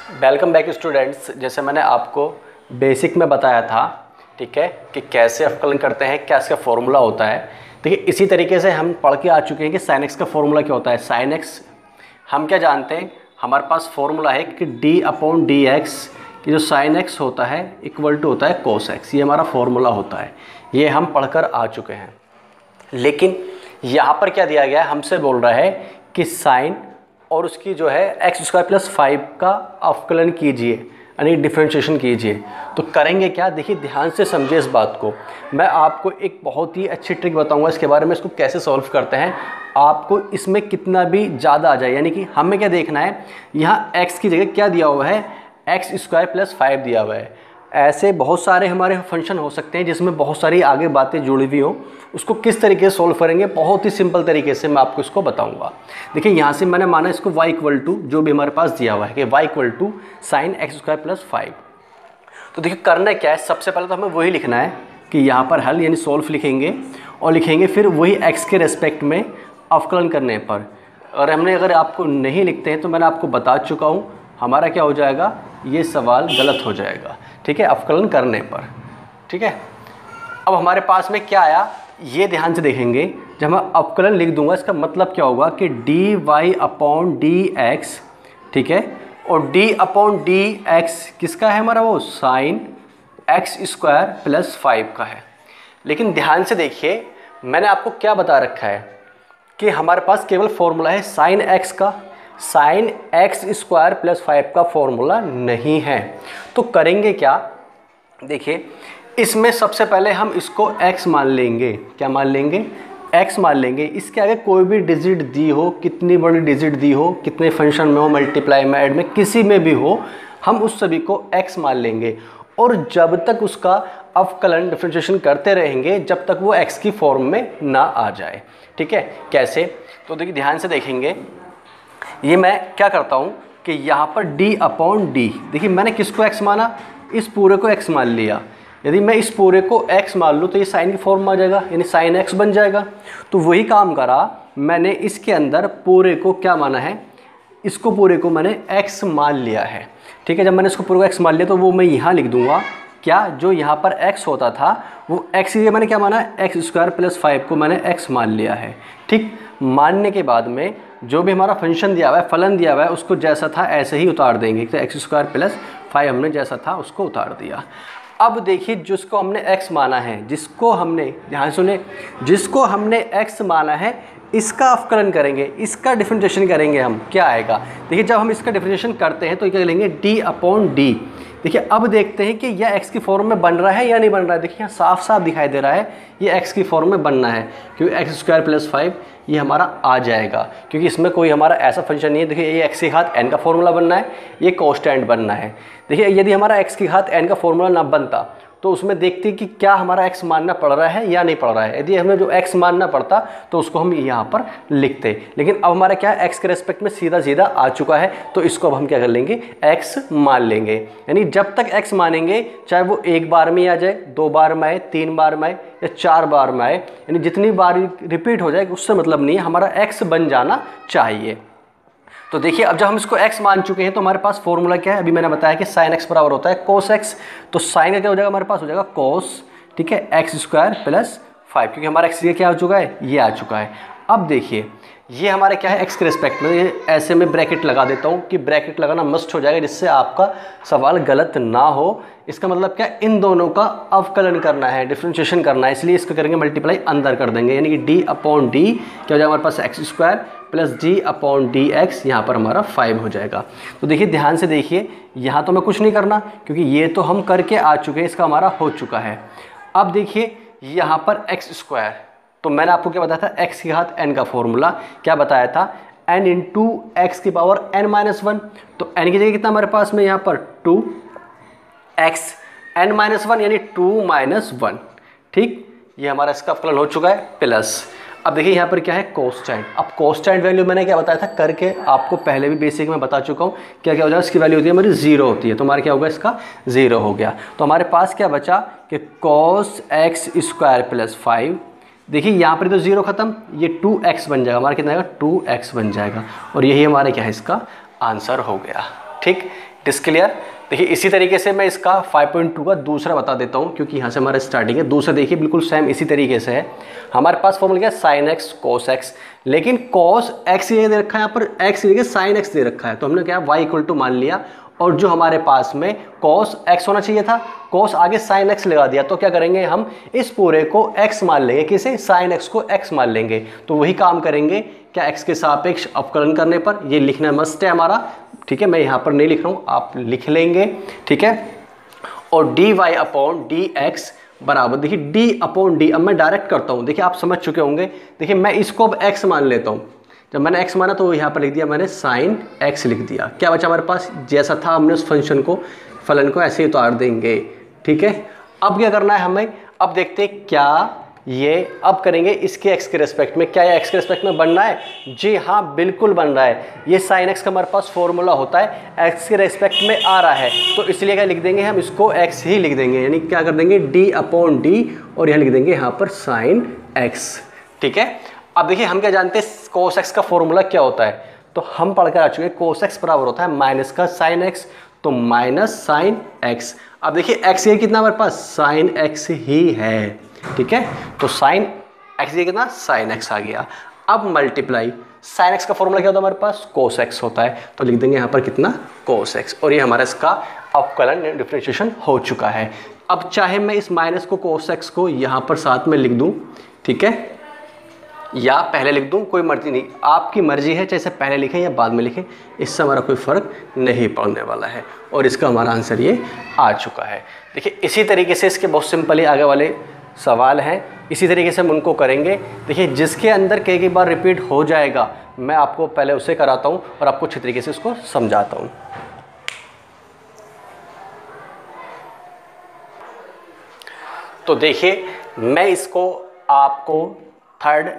Welcome back students. जैसे मैंने आपको बेसिक में बताया था, ठीक है, कि कैसे अवकलन करते हैं, क्या इसका फॉर्मूला होता है। देखिए इसी तरीके से हम पढ़ के आ चुके हैं कि साइन एक्स का फॉर्मूला क्या होता है। साइन एक्स हम क्या जानते हैं, हमारे पास फॉर्मूला है कि डी अपॉन डी एक्स की जो साइन एक्स होता है इक्वल टू होता है कोस एक्स। ये हमारा फॉर्मूला होता है, ये हम पढ़कर आ चुके हैं। लेकिन यहाँ पर क्या दिया गया है, हमसे बोल रहा है कि साइन और उसकी जो है एक्स स्क्वायर प्लस 5 का अवकलन कीजिए, यानी डिफ्रेंशिएशन कीजिए। तो करेंगे क्या, देखिए ध्यान से समझिए इस बात को। मैं आपको एक बहुत ही अच्छी ट्रिक बताऊंगा इसके बारे में, इसको कैसे सॉल्व करते हैं। आपको इसमें कितना भी ज़्यादा आ जाए, यानी कि हमें क्या देखना है, यहाँ x की जगह क्या दिया हुआ है, एक्स स्क्वायर प्लस 5 दिया हुआ है। ऐसे बहुत सारे हमारे फंक्शन हो सकते हैं जिसमें बहुत सारी आगे बातें जुड़ी हुई हो। उसको किस तरीके से सोल्व करेंगे, बहुत ही सिंपल तरीके से मैं आपको इसको बताऊंगा। देखिए यहाँ से मैंने माना इसको y इक्वल टू जो भी हमारे पास दिया हुआ है कि y equal to sine x square plus 5। तो देखिए करना क्या है, सबसे पहले तो हमें वही लिखना है कि यहाँ पर हल यानी सोल्व लिखेंगे और लिखेंगे फिर वही x के रेस्पेक्ट में अवकलन करने पर। और हमने अगर आपको नहीं लिखते हैं तो मैंने आपको बता चुका हूँ, हमारा क्या हो जाएगा, ये सवाल गलत हो जाएगा, ठीक है, अवकलन करने पर। ठीक है, अब हमारे पास में क्या आया, ये ध्यान से देखेंगे। जब मैं अवकलन लिख दूंगा इसका मतलब क्या होगा कि d y upon D x, ठीक है, और डी अपॉन डी एक्स किसका है हमारा, वो साइन एक्स स्क्वायर प्लस 5 का है। लेकिन ध्यान से देखिए, मैंने आपको क्या बता रखा है कि हमारे पास केवल फॉर्मूला है साइन एक्स का, साइन एक्स स्क्वायर प्लस 5 का फॉर्मूला नहीं है। तो करेंगे क्या, देखिए इसमें सबसे पहले हम इसको x मान लेंगे। क्या मान लेंगे, x मान लेंगे। इसके आगे कोई भी डिजिट दी हो, कितनी बड़ी डिजिट दी हो, कितने फंक्शन में हो, मल्टीप्लाई में, ऐड में, किसी में भी हो, हम उस सभी को x मान लेंगे। और जब तक उसका अवकलन डिफरेंशिएशन करते रहेंगे जब तक वो x की फॉर्म में ना आ जाए। ठीक है, कैसे, तो देखिए ध्यान से देखेंगे। ये मैं क्या करता हूँ कि यहाँ पर d अपॉन डी, देखिए मैंने किसको x माना, इस पूरे को x मान लिया। यदि मैं इस पूरे को x मान लूँ तो ये साइन की फॉर्म में आ जाएगा, यानी साइन x बन जाएगा। तो वही काम करा मैंने, इसके अंदर पूरे को क्या माना है, इसको पूरे को मैंने x मान लिया है। ठीक है, जब मैंने इसको पूरे को x मान लिया तो वो मैं यहाँ लिख दूंगा, क्या, जो यहाँ पर x होता था वो x की मैंने क्या माना, एक्स स्क्वायर प्लस 5 को मैंने x मान लिया है। ठीक, मानने के बाद में जो भी हमारा फंक्शन दिया हुआ है, फलन दिया हुआ है, उसको जैसा था ऐसे ही उतार देंगे। तो एक्स स्क्वायर प्लस 5 हमने जैसा था उसको उतार दिया। अब देखिए जिसको हमने x माना है, जिसको हमने, ध्यान सुने, जिसको हमने x माना है इसका अवकलन करेंगे, इसका डिफरेंशिएशन करेंगे हम। क्या आएगा, देखिए जब हम इसका डिफरेंशिएशन करते हैं तो क्या लेंगे, d अपॉन डी। देखिए अब देखते हैं कि यह x की फॉर्म में बन रहा है या नहीं बन रहा है। देखिए यहाँ साफ साफ दिखाई दे रहा है ये x की फॉर्म में बनना है, क्योंकि एक्स स्क्वायर प्लस 5 ये हमारा आ जाएगा, क्योंकि इसमें कोई हमारा ऐसा फंक्शन नहीं है। देखिए ये x की घात n का फॉर्मूला बनना है, ये कांस्टेंट बनना है। देखिए यदि हमारा x की घात n का फॉर्मूला ना बनता तो उसमें देखते कि क्या हमारा x मानना पड़ रहा है या नहीं पड़ रहा है। यदि हमें जो x मानना पड़ता तो उसको हम यहाँ पर लिखते, लेकिन अब हमारा क्या है, x के रेस्पेक्ट में सीधा सीधा आ चुका है, तो इसको अब हम क्या कर लेंगे, x मान लेंगे। यानी जब तक x मानेंगे, चाहे वो एक बार में आ जाए, 2 बार में आए, 3 बार में आए या 4 बार में आए, यानी जितनी बार रिपीट हो जाए उससे मतलब नहीं है, हमारा x बन जाना चाहिए। तो देखिए अब जब हम इसको x मान चुके हैं तो हमारे पास फॉर्मूला क्या है, अभी मैंने बताया कि साइन x बराबर होता है कोस x। तो साइन का क्या हो जाएगा, हमारे पास हो जाएगा कोस, ठीक है, एक्स स्क्वायर प्लस 5, क्योंकि हमारा x ये क्या आ चुका है, ये आ चुका है। अब देखिए ये हमारे क्या है, x के रिस्पेक्ट में, ये ऐसे में ब्रैकेट लगा देता हूँ कि ब्रैकेट लगाना मस्ट हो जाएगा जिससे आपका सवाल गलत ना हो। इसका मतलब क्या, इन दोनों का अवकलन करना है, डिफरेंशिएशन करना है, इसलिए इसको करेंगे मल्टीप्लाई, अंदर कर देंगे, यानी कि d अपॉन डी क्या हो जाएगा हमारे पास, x square plus d upon D x, यहाँ पर हमारा 5 हो जाएगा। तो देखिए ध्यान से देखिए, यहाँ तो मैं कुछ नहीं करना क्योंकि ये तो हम करके आ चुके हैं, इसका हमारा हो चुका है। अब देखिए यहाँ पर एक्स स्क्वायर, तो मैंने आपको क्या बताया था, x की घात n का फॉर्मूला क्या बताया था, n इंटू एक्स की पावर n माइनस 1। तो n की जगह कितना हमारे पास में यहाँ पर 2x n माइनस 1 यानी 2 माइनस 1। ठीक, ये हमारा इसका अवकलन हो चुका है प्लस। अब देखिए यहाँ पर क्या है, कोस्टेंट। अब कोस्टेंट वैल्यू मैंने क्या बताया था, करके आपको पहले भी बेसिक में बता चुका हूँ, क्या क्या हो जाएगा, इसकी वैल्यू होती है हमारी 0 होती है, तो हमारा क्या होगा, इसका 0 हो गया। तो हमारे पास क्या बचा कि cos x स्क्वायर प्लस 5। देखिए यहाँ पर तो 0 खत्म, ये 2x बन जाएगा, हमारा कितना आएगा, 2x बन जाएगा, और यही हमारे क्या है, इसका आंसर हो गया। ठीक, डिस्क्लियर। देखिए इसी तरीके से मैं इसका 5.2 का दूसरा बता देता हूँ, क्योंकि यहाँ से हमारा स्टार्टिंग है। दूसरा देखिए बिल्कुल सेम इसी तरीके से है। हमारे पास फॉर्मूला क्या है, साइन एक्स कोस एक्स, लेकिन कॉस एक्स ये दे रखा है, यहाँ पर एक्स देखिए साइन एक्स दे रखा है, तो हमने क्या वाई इक्वल टू मान लिया, और जो हमारे पास में कॉस एक्स होना चाहिए था, कॉस आगे साइन एक्स लगा दिया। तो क्या करेंगे हम, इस पूरे को एक्स मान लेंगे, किसे, साइन एक्स को एक्स मान लेंगे। तो वही काम करेंगे क्या, एक्स के सापेक्ष अवकलन करने पर। ये लिखना मस्ट है हमारा, ठीक है, मैं यहाँ पर नहीं लिख रहा हूँ, आप लिख लेंगे, ठीक है। और d y upon D x बराबर, देखिए डी अपॉन डी, अब मैं डायरेक्ट करता हूँ, देखिए आप समझ चुके होंगे। देखिए मैं इसको अब एक्स मान लेता हूँ, जब मैंने x माना तो यहाँ पर लिख दिया मैंने साइन x लिख दिया। क्या बचा हमारे पास, जैसा था हमने उस फंक्शन को, फलन को ऐसे ही उतार देंगे, ठीक है। अब क्या करना है हमें, अब देखते हैं क्या ये अब करेंगे इसके x के रेस्पेक्ट में। क्या ये x के रेस्पेक्ट में बन रहा है, जी हाँ बिल्कुल बन रहा है। ये साइन x का हमारे पास फॉर्मूला होता है, x के रेस्पेक्ट में आ रहा है, तो इसलिए क्या लिख देंगे हम, इसको x ही लिख देंगे, यानी क्या कर देंगे d अपॉन डी, और यहाँ लिख देंगे यहाँ पर साइन x, ठीक है। अब देखिए हम क्या जानते हैं कोस एक्स का फॉर्मूला क्या होता है, तो हम पढ़कर आ चुके हैं कोस एक्स बराबर होता है माइनस का साइन एक्स, तो माइनस साइन एक्स। अब देखिए एक्स ये कितना हमारे पास, साइन एक्स ही है, ठीक है। तो साइन एक्स ये कितना, साइन एक्स आ गया। अब मल्टीप्लाई, साइन एक्स का फॉर्मूला क्या होता है हमारे पास, कोस एक्स होता है, तो लिख देंगे यहाँ पर कितना, कोस एक्स, और ये हमारा इसका अवकलन डिफरेंशिएशन हो चुका है। अब चाहे मैं इस माइनस को कोस एक्स को यहाँ पर साथ में लिख दूँ, ठीक है, या पहले लिख दूं, कोई मर्जी नहीं, आपकी मर्जी है, चाहे इसे पहले लिखें या बाद में लिखें, इससे हमारा कोई फ़र्क नहीं पड़ने वाला है। और इसका हमारा आंसर ये आ चुका है। देखिए इसी तरीके से इसके बहुत सिंपली आगे वाले सवाल हैं, इसी तरीके से हम उनको करेंगे। देखिए जिसके अंदर कई बार रिपीट हो जाएगा, मैं आपको पहले उसे कराता हूँ और आपको अच्छी तरीके से इसको समझाता हूँ। तो देखिए मैं इसको आपको थर्ड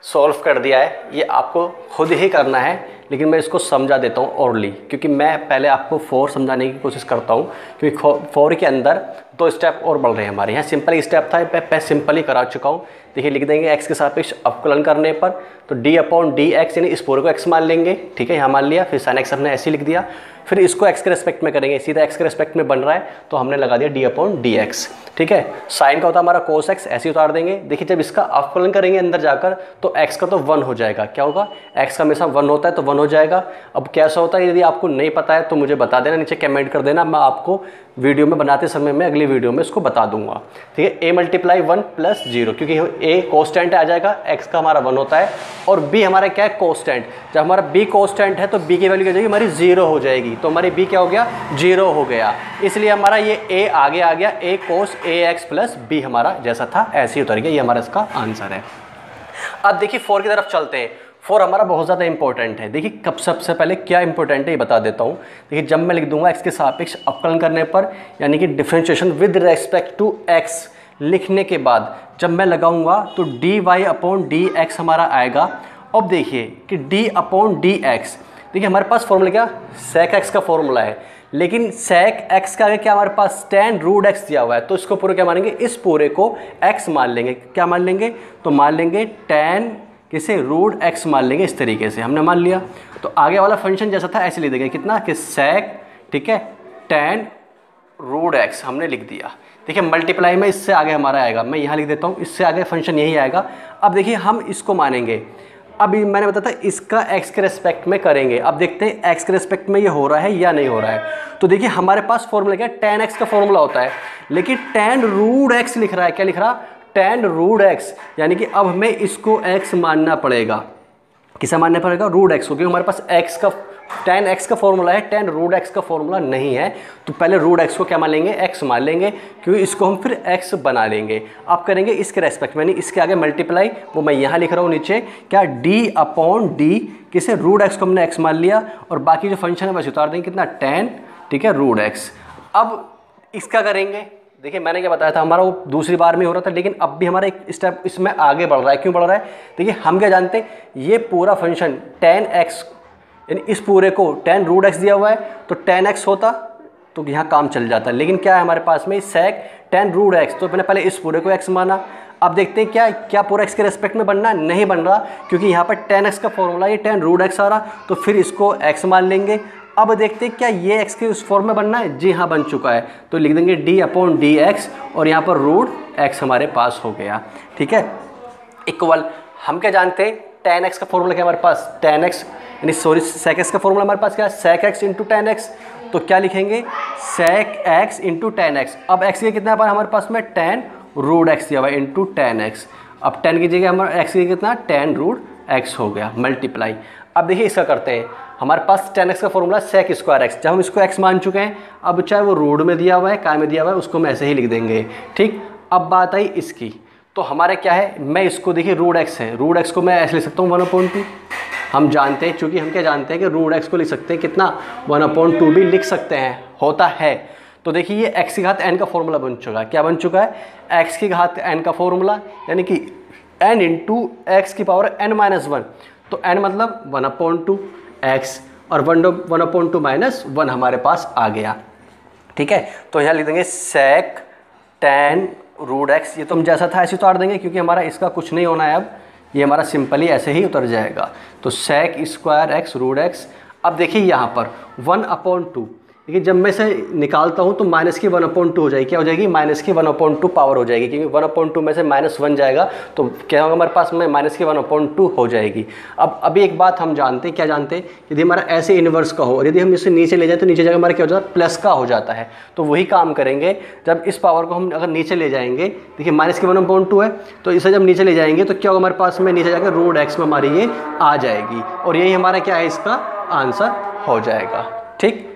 सॉल्व कर दिया है, ये आपको खुद ही करना है, लेकिन मैं इसको समझा देता हूँ ओरली, क्योंकि मैं पहले आपको 4 समझाने की कोशिश करता हूँ, क्योंकि 4 के अंदर 2 स्टेप और बढ़ रहे हैं हमारे। यहाँ सिंपल स्टेप था, मैं सिंपल ही करा चुका हूँ। देखिए लिख देंगे एक्स के सापेक्ष अवकलन करने पर, तो डी अपॉन डी एक्स, यानी इस पूरे को एक्स मान लेंगे, ठीक है, यहाँ मान लिया, फिर साइन एक्स हमने ऐसे ही लिख दिया, फिर इसको एक्स के रेस्पेक्ट में करेंगे, सीधा एक्स के रेस्पेक्ट में बन रहा है तो हमने लगा दिया डी अपॉन डी एक्स, ठीक है। साइन का होता है हमारा कोस एक्स, ऐसे ही उतार देंगे। देखिए जब इसका अवकलन करेंगे अंदर जाकर, तो एक्स का तो 1 हो जाएगा, क्या होगा, एक्स का हमेशा 1 होता है तो 1 हो जाएगा। अब कैसा होता है, यदि आपको नहीं पता है तो मुझे बता देना, नीचे कमेंट कर देना, मैं आपको वीडियो में बनाते समय में अगली वीडियो में इसको बता दूंगा, ठीक है। a मल्टीप्लाई 1 प्लस 0, क्योंकि a कॉन्स्टेंट आ जाएगा, x का हमारा 1 होता है, और b हमारा क्या है, कॉन्स्टेंट। जब हमारा b कॉन्स्टेंट है तो b की वैल्यू क्या हो जाएगी, हमारी 0 हो जाएगी, तो हमारी b क्या हो गया, 0 हो गया। इसलिए हमारा ये a आगे आ गया, a cos ax plus b हमारा जैसा था ऐसे ही उतर गया, ये हमारा इसका आंसर है। अब देखिए 4 की तरफ चलते हैं। 4 हमारा बहुत ज़्यादा इंपॉर्टेंट है। देखिए कब, सबसे पहले क्या इंपॉर्टेंट है ये बता देता हूँ। देखिए जब मैं लिख दूंगा एक्स के सापेक्ष अवकलन करने पर, यानी कि differentiation with respect to x लिखने के बाद जब मैं लगाऊंगा तो d y upon D x हमारा आएगा। अब देखिए कि डी अपॉन डी एक्स, देखिए हमारे पास फॉर्मूला क्या, सेक एक्स का फॉर्मूला है, लेकिन सेक एक्स का आगे क्या हमारे पास tan रूट एक्स दिया हुआ है, तो इसको पूरे क्या मानेंगे, इस पूरे को x मान लेंगे। क्या मान लेंगे, तो मान लेंगे tan किसे, रूट एक्स मान लेंगे, इस तरीके से हमने मान लिया। तो आगे वाला फंक्शन जैसा था ऐसे लिख देंगे, कितना कि सेक, ठीक है, tan रूट एक्स हमने लिख दिया। देखिए मल्टीप्लाई में इससे आगे हमारा आएगा, मैं यहाँ लिख देता हूँ, इससे आगे फंक्शन यही आएगा। अब देखिए हम इसको मानेंगे, अभी मैंने बताया था इसका x के रेस्पेक्ट में करेंगे। अब देखते हैं x के रेस्पेक्ट में ये हो रहा है या नहीं हो रहा है। तो देखिए हमारे पास फॉर्मूला क्या है, tan x का फॉर्मूला होता है, लेकिन tan रूट x लिख रहा है, क्या लिख रहा, tan रूट x, यानी कि अब हमें इसको x मानना पड़ेगा। किसे मानना पड़ेगा, रूट x को, क्योंकि हमारे पास x का tan x का फॉर्मूला है, tan रूट x का फॉर्मूला नहीं है, तो पहले रूट x को क्या मान लेंगे, x मान लेंगे, क्योंकि इसको हम फिर x बना लेंगे। अब करेंगे इसके रेस्पेक्ट में, यानी इसके आगे मल्टीप्लाई, वो मैं यहाँ लिख रहा हूँ नीचे, क्या d अपॉन डी, किसे, रूट x को हमने x मान लिया, और बाकी जो फंक्शन है बस उतार देंगे, कितना, tan, ठीक है, रूट x। अब इसका करेंगे, देखिए मैंने क्या बताया था, हमारा वो दूसरी बार में हो रहा था, लेकिन अब भी हमारा एक स्टेप इसमें आगे बढ़ रहा है। क्यों बढ़ रहा है, देखिए हम क्या जानते हैं, ये पूरा फंक्शन tan x, यानी इस पूरे को tan रूट एक्स दिया हुआ है, तो tan x होता तो यहाँ काम चल जाता है, लेकिन क्या है हमारे पास में sec tan रूट एक्स, तो मैंने पहले इस पूरे को x माना। अब देखते हैं क्या क्या पूरा x के रेस्पेक्ट में बनना, नहीं बन रहा, क्योंकि यहाँ पर tan x का फॉर्मूला ये tan रूट एक्स आ रहा, तो फिर इसको x मान लेंगे। अब देखते हैं क्या ये x के उस फॉर्म में बनना है। जी हाँ, बन चुका है। तो लिख देंगे d/dx और यहाँ पर रूट x हमारे पास हो गया। ठीक है, इक्वल हम क्या जानते हैं, tan x का फॉर्मूला क्या हमारे पास, tan x यानी सॉरी sec x का फॉर्मूला हमारे पास क्या है, sec x into tan x। तो क्या लिखेंगे, sec x into tan x। अब x ये कितना है हमारे पास में, tan रूट x दिया हुआ है इंटू tan x। अब tan की जगह हमारा x की कितना, tan रूट x हो गया मल्टीप्लाई। अब देखिए इसका करते हैं, हमारे पास tan x का फॉर्मूला sec स्क्वायर x, जब हम इसको x मान चुके हैं, अब चाहे वो रूट में दिया हुआ है काय में दिया हुआ है उसको मैं ऐसे ही लिख देंगे। ठीक, अब बात आई इसकी, तो हमारे क्या है, मैं इसको देखिए रूट x है, रूट x को मैं ऐसे लिख सकता हूँ 1/2। हम जानते हैं, चूँकि हम क्या जानते हैं कि रूट x को लिख सकते हैं कितना, 1/2 भी लिख सकते हैं, होता है। तो देखिए ये x की घात n का फॉर्मूला बन चुका है। क्या बन चुका है, x की घात n का फॉर्मूला, यानी कि n इंटू x की पावर n-1। तो n मतलब 1/2 x और 1/2 माइनस 1 हमारे पास आ गया। ठीक है, तो यहाँ लिख देंगे sec tan रूट x। ये तो हम जैसा था ऐसे उतार देंगे क्योंकि हमारा इसका कुछ नहीं होना है, अब ये हमारा सिंपली ऐसे ही उतर जाएगा। तो sec square x root x। अब देखिए यहाँ पर 1/2, देखिए जब मैं इसे निकालता हूँ तो माइनस की 1/2 हो जाएगी। क्या हो जाएगी, माइनस की 1/2 पावर हो जाएगी, क्योंकि 1/2 में से -1 जाएगा तो क्या होगा हमारे पास में, माइनस की 1/2 हो जाएगी। अब अभी एक बात हम जानते हैं, क्या जानते हैं, यदि हमारा ऐसे इन्वर्स का हो और यदि हम इसे नीचे ले जाए तो नीचे जाकर हमारा क्या हो जाता है, प्लस का हो जाता है। तो वही काम करेंगे, जब इस पावर को हम अगर नीचे ले जाएंगे, देखिए माइनस की 1/2 है, तो इसे जब नीचे ले जाएंगे तो क्या होगा हमारे पास में, नीचे जाकर रूट x में हमारी ये आ जाएगी और यही हमारा क्या है, इसका आंसर हो जाएगा। ठीक।